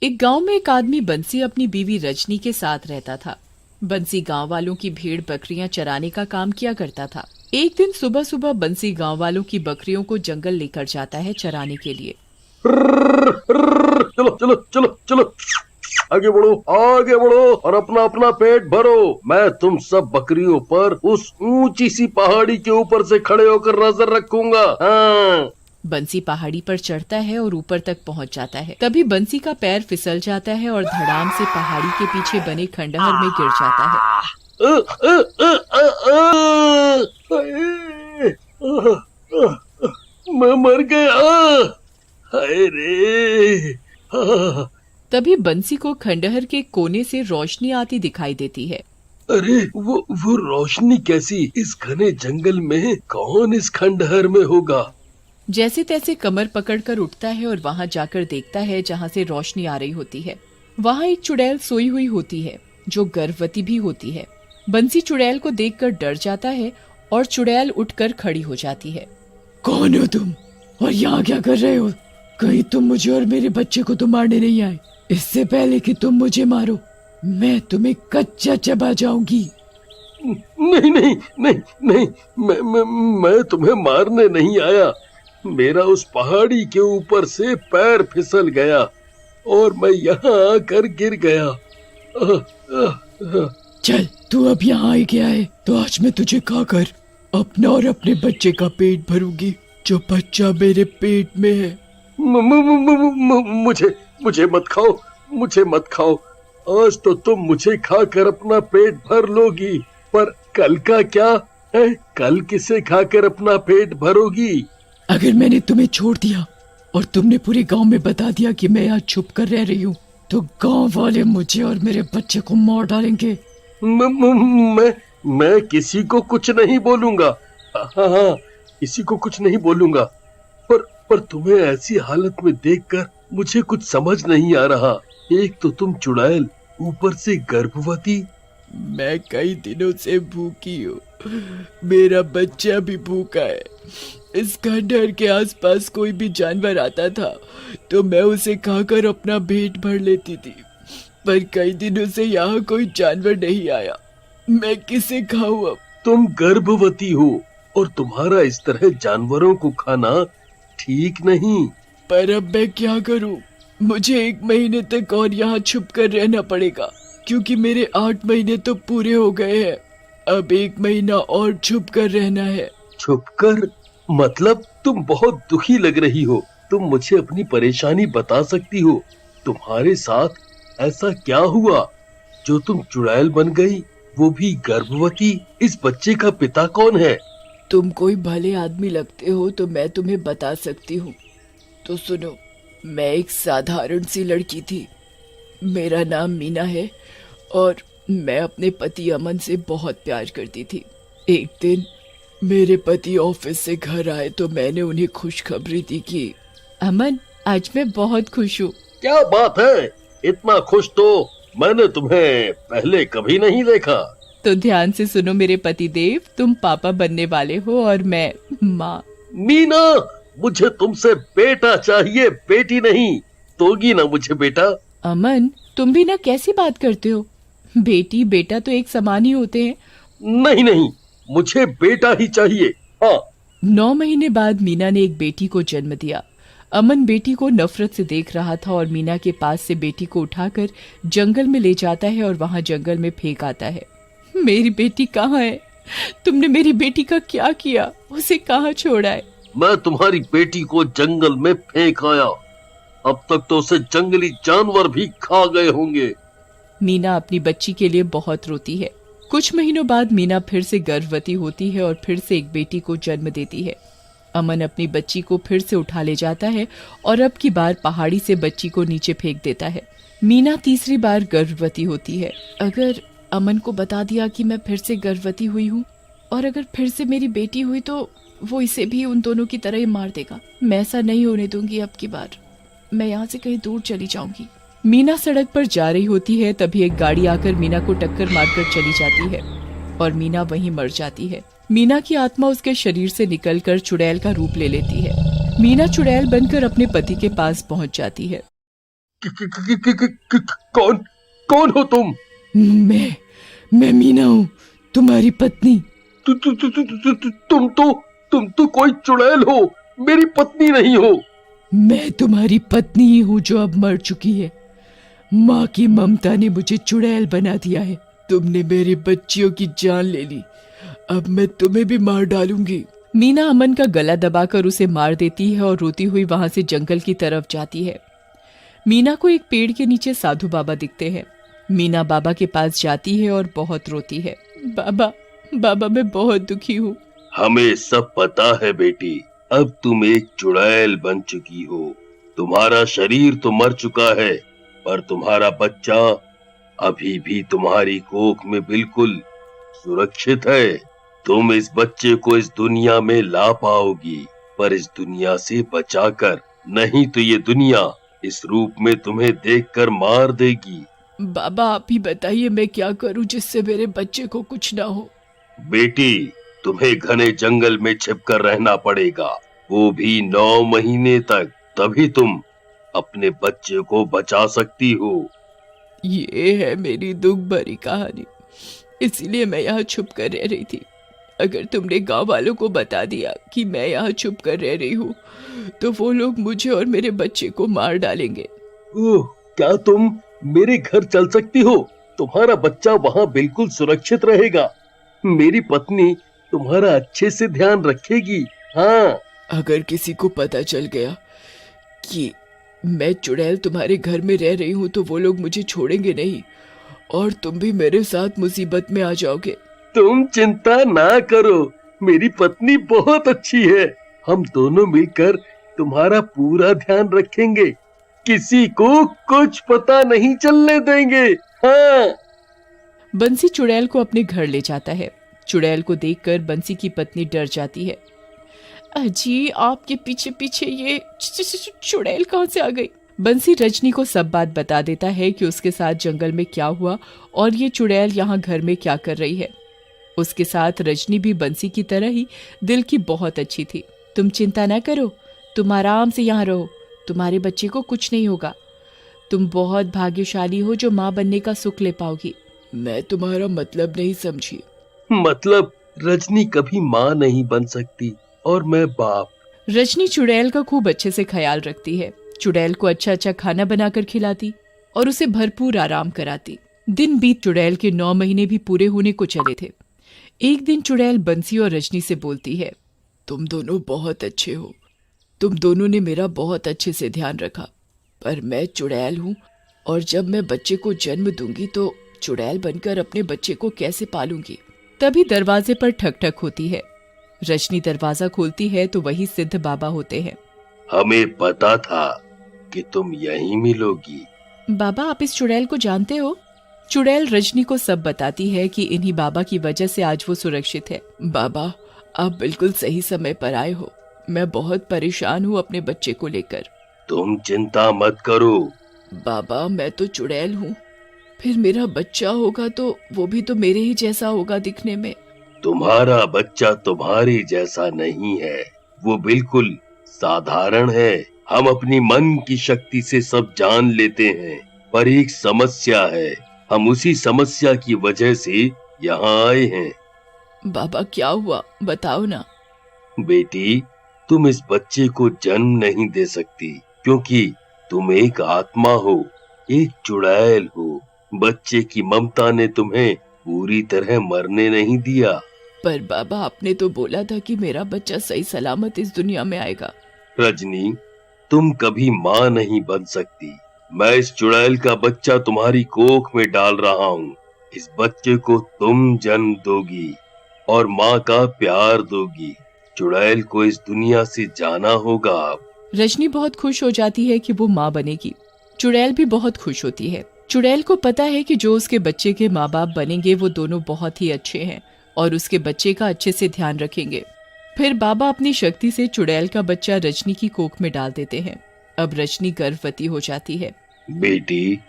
एक गांव में एक आदमी बंसी अपनी बीवी रजनी के साथ रहता था। बंसी गांव वालों की भेड़ बकरियां चराने का काम किया करता था। एक दिन सुबह सुबह बंसी गांव वालों की बकरियों को जंगल लेकर जाता है चराने के लिए। चलो चलो चलो चलो, आगे बढ़ो और अपना अपना पेट भरो। मैं तुम सब बकरियों पर उस ऊंची सी पहाड़ी के ऊपर से खड़े होकर नजर रखूंगा। हाँ। बंसी पहाड़ी पर चढ़ता है और ऊपर तक पहुंच जाता है। तभी बंसी का पैर फिसल जाता है और धड़ाम से पहाड़ी के पीछे बने खंडहर में गिर जाता है। मैं मर गया। हाय रे। तभी बंसी को खंडहर के कोने से रोशनी आती दिखाई देती है। अरे वो रोशनी कैसी? इस घने जंगल में कौन इस खंडहर में होगा? जैसे तैसे कमर पकड़कर उठता है और वहां जाकर देखता है जहां से रोशनी आ रही होती है। वहां एक चुड़ैल सोई हुई होती है जो गर्भवती भी होती है। बंसी चुड़ैल को देखकर डर जाता है और चुड़ैल उठकर खड़ी हो जाती है। कौन हो तुम और यहाँ क्या कर रहे हो? कहीं तुम मुझे और मेरे बच्चे को तो मारने नहीं आए? इससे पहले कि तुम मुझे मारो मैं तुम्हें कच्चा चबा जाऊंगी। नहीं नहीं नहीं नहीं, मैं तुम्हें मारने नहीं आया। मेरा उस पहाड़ी के ऊपर से पैर फिसल गया और मैं यहाँ आकर गिर गया। चल तू अब यहाँ आ गया है तो आज मैं तुझे खाकर अपना और अपने बच्चे का पेट भरूंगी जो बच्चा मेरे पेट में है। मुझे मत खाओ। आज तो तुम मुझे खाकर अपना पेट भर लोगी, पर कल का क्या है? कल किसे खाकर अपना पेट भरोगी? अगर मैंने तुम्हें छोड़ दिया और तुमने पूरे गांव में बता दिया कि मैं यहाँ छुप कर रह रही हूँ तो गांव वाले मुझे और मेरे बच्चे को मार डालेंगे। मैं किसी को कुछ नहीं बोलूंगा। हाँ, किसी को कुछ नहीं बोलूंगा। पर तुम्हें ऐसी हालत में देखकर मुझे कुछ समझ नहीं आ रहा। एक तो तुम चुड़ैल, ऊपर से गर्भवती। मैं कई दिनों से भूखी हूँ, मेरा बच्चा भी भूखा है। इस खंडहर के आसपास कोई भी जानवर आता था तो मैं उसे खाकर अपना पेट भर लेती थी, पर कई दिनों से यहाँ कोई जानवर नहीं आया। मैं किसे खाऊं अब? तुम गर्भवती हो और तुम्हारा इस तरह जानवरों को खाना ठीक नहीं। पर अब मैं क्या करूं? मुझे 1 महीने तक और यहाँ छुप कर रहना पड़ेगा क्योंकि मेरे 8 महीने तो पूरे हो गए हैं। अब 1 महीना और छुप कर रहना है। छुप कर मतलब? तुम बहुत दुखी लग रही हो। तुम मुझे अपनी परेशानी बता सकती हो? तुम्हारे साथ ऐसा क्या हुआ जो तुम चुड़ैल बन गई, वो भी गर्भवती? इस बच्चे का पिता कौन है? तुम कोई भले आदमी लगते हो तो मैं तुम्हें बता सकती हूँ। तो सुनो, मैं एक साधारण सी लड़की थी। मेरा नाम मीना है और मैं अपने पति अमन से बहुत प्यार करती थी। एक दिन मेरे पति ऑफिस से घर आए तो मैंने उन्हें खुशखबरी दी कि अमन, आज मैं बहुत खुश हूँ। क्या बात है? इतना खुश तो मैंने तुम्हें पहले कभी नहीं देखा। तो ध्यान से सुनो मेरे पति देव, तुम पापा बनने वाले हो और मैं माँ। मीना, मुझे तुमसे बेटा चाहिए, बेटी नहीं। दोगी ना मुझे बेटा? अमन, तुम भी ना कैसी बात करते हो? बेटी बेटा तो एक समान ही होते हैं। नहीं, मुझे बेटा ही चाहिए। हाँ। 9 महीने बाद मीना ने एक बेटी को जन्म दिया। अमन बेटी को नफरत से देख रहा था और मीना के पास से बेटी को उठाकर जंगल में ले जाता है और वहाँ जंगल में फेंक आता है। मेरी बेटी कहाँ है? तुमने मेरी बेटी का क्या किया? उसे कहाँ छोड़ा है? मैं तुम्हारी बेटी को जंगल में फेंक आया। अब तक तो उसे जंगली जानवर भी खा गए होंगे। मीना अपनी बच्ची के लिए बहुत रोती है। कुछ महीनों बाद मीना फिर से गर्भवती होती है और फिर से एक बेटी को जन्म देती है। अमन अपनी बच्ची को फिर से उठा ले जाता है और अब की बार पहाड़ी से बच्ची को नीचे फेंक देता है। मीना तीसरी बार गर्भवती होती है। अगर अमन को बता दिया कि मैं फिर से गर्भवती हुई हूँ और अगर फिर से मेरी बेटी हुई तो वो इसे भी उन दोनों की तरह ही मार देगा। मैं ऐसा नहीं होने दूंगी। अब की बार मैं यहाँ से कहीं दूर चली जाऊंगी। मीना सड़क पर जा रही होती है, तभी एक गाड़ी आकर मीना को टक्कर मारकर चली जाती है और मीना वहीं मर जाती है। मीना की आत्मा उसके शरीर से निकलकर चुड़ैल का रूप ले लेती है। मीना चुड़ैल बनकर अपने पति के पास पहुंच जाती है। कौन कौन हो तुम? मैं मीना हूँ, तुम्हारी पत्नी। तुम तो कोई चुड़ैल हो, मेरी पत्नी नहीं हो। मैं तुम्हारी पत्नी ही हूँ जो अब मर चुकी है। माँ की ममता ने मुझे चुड़ैल बना दिया है। तुमने मेरी बच्चियों की जान ले ली, अब मैं तुम्हें भी मार डालूंगी। मीना अमन का गला दबाकर उसे मार देती है और रोती हुई वहां से जंगल की तरफ जाती है। मीना को एक पेड़ के नीचे साधु बाबा दिखते हैं। मीना बाबा के पास जाती है और बहुत रोती है। बाबा मैं बहुत दुखी हूँ। हमें सब पता है बेटी, अब तुम एक चुड़ैल बन चुकी हो। तुम्हारा शरीर तो मर चुका है, पर तुम्हारा बच्चा अभी भी तुम्हारी कोख में बिल्कुल सुरक्षित है। तुम इस बच्चे को इस दुनिया में ला पाओगी, पर इस दुनिया से बचाकर, नहीं तो ये दुनिया इस रूप में तुम्हें देखकर मार देगी। बाबा आप ही बताइए मैं क्या करूं जिससे मेरे बच्चे को कुछ ना हो। बेटी, तुम्हें घने जंगल में छिपकर रहना पड़ेगा, वो भी 9 महीने तक, तभी तुम अपने बच्चे को बचा सकती हो। ये है मेरी दुख भरी कहानी, इसीलिए मैं यहाँ छुप कर रह रही थी। अगर तुमने गांव वालों को बता दिया कि मैं यहाँ छुप कर रह रही हूँ, तो वो लोग मुझे और मेरे बच्चे को मार डालेंगे। ओह, क्या तुम मेरे घर चल सकती हो? तुम्हारा बच्चा वहाँ बिल्कुल सुरक्षित रहेगा। मेरी पत्नी तुम्हारा अच्छे से ध्यान रखेगी। हाँ, अगर किसी को पता चल गया कि मैं चुड़ैल तुम्हारे घर में रह रही हूँ तो वो लोग मुझे छोड़ेंगे नहीं और तुम भी मेरे साथ मुसीबत में आ जाओगे। तुम चिंता ना करो, मेरी पत्नी बहुत अच्छी है। हम दोनों मिलकर तुम्हारा पूरा ध्यान रखेंगे, किसी को कुछ पता नहीं चलने देंगे। हाँ। बंसी चुड़ैल को अपने घर ले जाता है। चुड़ैल को देखकर बंसी की पत्नी डर जाती है। अजी, आपके पीछे पीछे ये चुड़ैल कहाँ से आ गई? बंसी रजनी को सब बात बता देता है कि उसके साथ जंगल में क्या हुआ और ये चुड़ैल यहाँ घर में क्या कर रही है। उसके साथ रजनी भी बंसी की तरह ही दिल की बहुत अच्छी थी। तुम चिंता ना करो, तुम आराम से यहाँ रहो, तुम्हारे बच्चे को कुछ नहीं होगा। तुम बहुत भाग्यशाली हो जो माँ बनने का सुख ले पाओगी। मैं तुम्हारा मतलब नहीं समझी। मतलब रजनी कभी माँ नहीं बन सकती और मैं बाप। रजनी चुड़ैल का खूब अच्छे से ख्याल रखती है। चुड़ैल को अच्छा अच्छा खाना बनाकर खिलाती और उसे भरपूर आराम कराती। दिन बीत चुड़ैल के 9 महीने भी पूरे होने को चले थे। एक दिन चुड़ैल बंसी और रजनी से बोलती है, तुम दोनों बहुत अच्छे हो, तुम दोनों ने मेरा बहुत अच्छे से ध्यान रखा, पर मैं चुड़ैल हूँ और जब मैं बच्चे को जन्म दूंगी तो चुड़ैल बनकर अपने बच्चे को कैसे पालूंगी। तभी दरवाजे पर ठक ठक होती है। रजनी दरवाजा खोलती है तो वही सिद्ध बाबा होते हैं। हमें पता था कि तुम यहीं मिलोगी। बाबा, आप इस चुड़ैल को जानते हो? चुड़ैल रजनी को सब बताती है कि इन्हीं बाबा की वजह से आज वो सुरक्षित है। बाबा, आप बिल्कुल सही समय पर आए हो। मैं बहुत परेशान हूँ अपने बच्चे को लेकर। तुम चिंता मत करो। बाबा, मैं तो चुड़ैल हूँ, फिर मेरा बच्चा होगा तो वो भी तो मेरे ही जैसा होगा दिखने में। तुम्हारा बच्चा तुम्हारे जैसा नहीं है, वो बिल्कुल साधारण है। हम अपनी मन की शक्ति से सब जान लेते हैं, पर एक समस्या है, हम उसी समस्या की वजह से यहाँ आए हैं। बाबा, क्या हुआ बताओ ना। बेटी, तुम इस बच्चे को जन्म नहीं दे सकती क्योंकि तुम एक आत्मा हो, एक चुड़ैल हो। बच्चे की ममता ने तुम्हें पूरी तरह मरने नहीं दिया। पर बाबा, आपने तो बोला था कि मेरा बच्चा सही सलामत इस दुनिया में आएगा। रजनी, तुम कभी माँ नहीं बन सकती। मैं इस चुड़ैल का बच्चा तुम्हारी कोख में डाल रहा हूँ। इस बच्चे को तुम जन्म दोगी और माँ का प्यार दोगी। चुड़ैल को इस दुनिया से जाना होगा अब। रजनी बहुत खुश हो जाती है कि वो माँ बनेगी। चुड़ैल भी बहुत खुश होती है। चुड़ैल को पता है कि जो उसके बच्चे के माँ बाप बनेंगे वो दोनों बहुत ही अच्छे हैं और उसके बच्चे का अच्छे से ध्यान रखेंगे। फिर बाबा अपनी शक्ति से चुड़ैल का बच्चा रजनी की कोख में डाल देते हैं। अब रजनी गर्भवती हो जाती है। बेटी,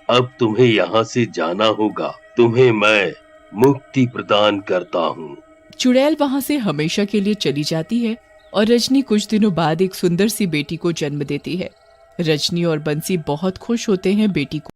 अब तुम्हें यहाँ से जाना होगा। तुम्हें मैं मुक्ति प्रदान करता हूँ। चुड़ैल वहाँ से हमेशा के लिए चली जाती है और रजनी कुछ दिनों बाद एक सुंदर सी बेटी को जन्म देती है। रजनी और बंसी बहुत खुश होते हैं बेटी को